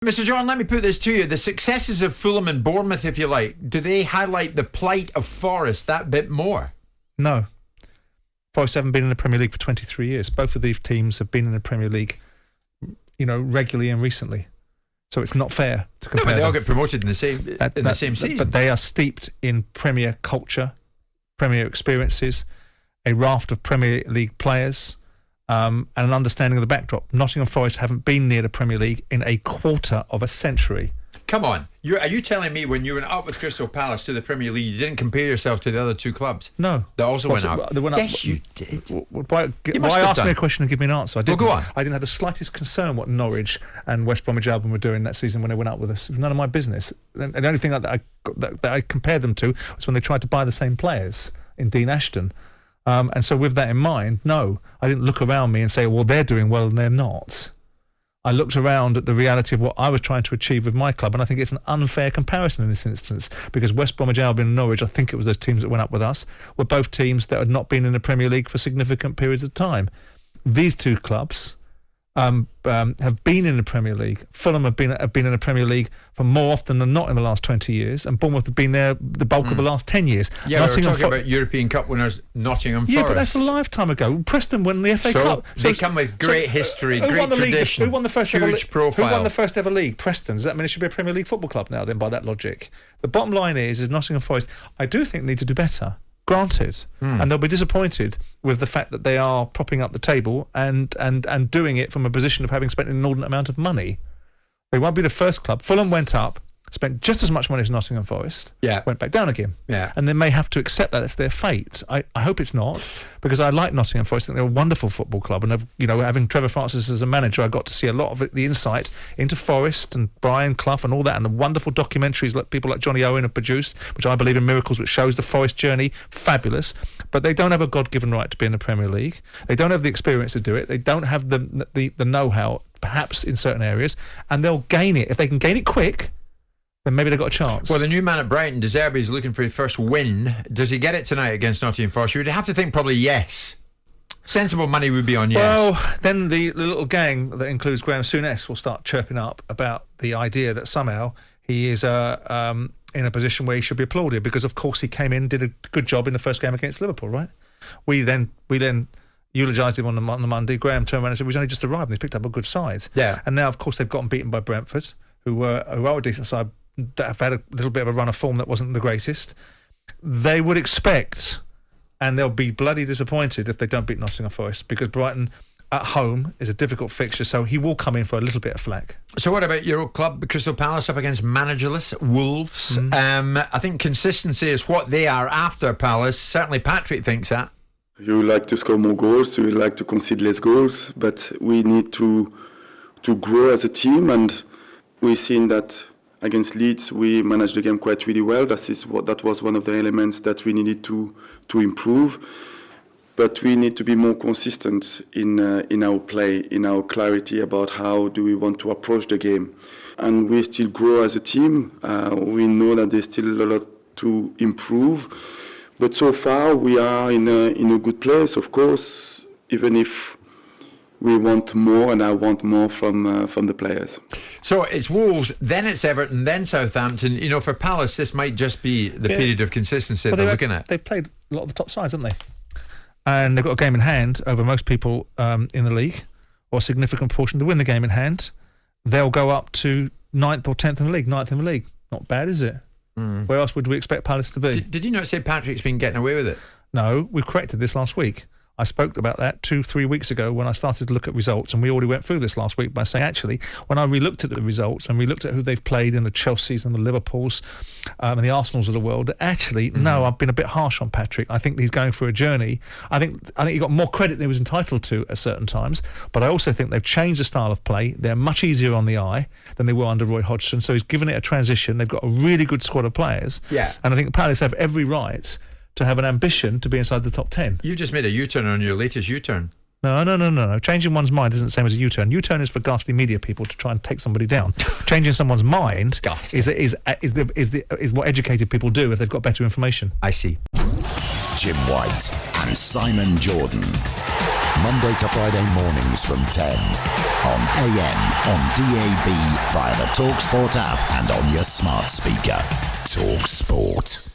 Mr. John, let me put this to you. The successes of Fulham and Bournemouth, if you like, do they highlight the plight of Forest that bit more? No. Forest haven't been in the Premier League for 23 years. Both of these teams have been in the Premier League, regularly and recently. So it's not fair to compare. No, but they all them. get promoted in the same season. But they are steeped in Premier culture, Premier experiences, a raft of Premier League players, and an understanding of the backdrop. Nottingham Forest haven't been near the Premier League in a quarter of a century. Come on. Are you telling me when you went up with Crystal Palace to the Premier League, you didn't compare yourself to the other two clubs? No. That also went up? They went up. Yes, you did. Why ask me a question and give me an answer? I didn't. Well, go on. I didn't have the slightest concern what Norwich and West Bromwich Albion were doing that season when they went up with us. It was none of my business. And the only thing that I compared them to was when they tried to buy the same players in Dean Ashton. And so with that in mind, no, I didn't look around me and say, well, they're doing well and they're not. I looked around at the reality of what I was trying to achieve with my club, and I think it's an unfair comparison in this instance, because West Bromwich Albion and Norwich, I think it was those teams that went up with us, were both teams that had not been in the Premier League for significant periods of time. These two clubs have been in the Premier League. Fulham have been in the Premier League for more often than not in the last 20 years, and Bournemouth have been there the bulk of the last 10 years. Yeah, we're talking about European Cup winners, Nottingham Forest. Yeah, but that's a lifetime ago. Preston won the FA Cup. They come with great history, great tradition. Who won the first huge profile? Who won the first ever league? Preston. Does that mean it should be a Premier League football club now, then, by that logic? The bottom line is Nottingham Forest, I do think, need to do better. Granted, and they'll be disappointed with the fact that they are propping up the table and doing it from a position of having spent an inordinate amount of money. They won't be the first club. Fulham went up, spent just as much money as Nottingham Forest, went back down again. Yeah. And they may have to accept that it's their fate. I hope it's not, because I like Nottingham Forest. I think they're a wonderful football club, and having Trevor Francis as a manager, I got to see a lot of the insight into Forest and Brian Clough and all that, and the wonderful documentaries that people like Johnny Owen have produced, which I believe in miracles, which shows the Forest journey. Fabulous. But they don't have a God-given right to be in the Premier League. They don't have the experience to do it. They don't have the know-how, perhaps in certain areas, and they'll gain it. If they can gain it quick, then maybe they've got a chance. Well, the new man at Brighton, De Zerbi, is looking for his first win. Does he get it tonight against Nottingham Forest? You would have to think probably yes. Sensible money would be on yes. Well, then the little gang that includes Graham Souness will start chirping up about the idea that somehow he is in a position where he should be applauded, because of course he came in, did a good job in the first game against Liverpool, right? We then eulogised him on the Monday. Graham turned around and said, he's only just arrived and he's picked up a good side. Yeah. And now, of course, they've gotten beaten by Brentford, who are a decent side, that have had a little bit of a run of form that wasn't the greatest. They would expect, and they'll be bloody disappointed if they don't beat Nottingham Forest, because Brighton at home is a difficult fixture, so he will come in for a little bit of flack. So what about your old club, Crystal Palace, up against managerless Wolves? I think consistency is what they are after Palace. Certainly Patrick thinks that. You like to score more goals, you like to concede less goals, but we need to grow as a team, and we've seen that against Leeds we managed the game quite really well. That was one of the elements that we needed to improve. But we need to be more consistent in our play, in our clarity about how do we want to approach the game. And we still grow as a team. We know that there's still a lot to improve. But so far we are in a good place, of course, even if we want more, and I want more from the players. So it's Wolves, then it's Everton, then Southampton. For Palace, this might just be the period of consistency they're looking at. They've played a lot of the top sides, haven't they? And they've got a game in hand over most people in the league, or a significant portion. To win the game in hand, they'll go up to 9th or 10th in the league. 9th in the league. Not bad, is it? Where else would we expect Palace to be? Did you not say Patrick's been getting away with it? No, we corrected this last week. I spoke about that 2-3 weeks ago when I started to look at results, and we already went through this last week by saying, actually, when I re-looked at the results and we looked at who they've played in the Chelseas and the Liverpools and the Arsenals of the world, actually, no, I've been a bit harsh on Patrick. I think he's going through a journey. I think he got more credit than he was entitled to at certain times, but I also think they've changed the style of play. They're much easier on the eye than they were under Roy Hodgson, so he's given it a transition. They've got a really good squad of players, and I think Palace have every right to have an ambition to be inside the top 10. You just made a U-turn on your latest U-turn. No. Changing one's mind isn't the same as a U-turn. U-turn is for ghastly media people to try and take somebody down. Changing someone's mind is what educated people do if they've got better information. I see. Jim White and Simon Jordan. Monday to Friday mornings from 10 on AM, on DAB, via the talkSPORT app and on your smart speaker. talkSPORT.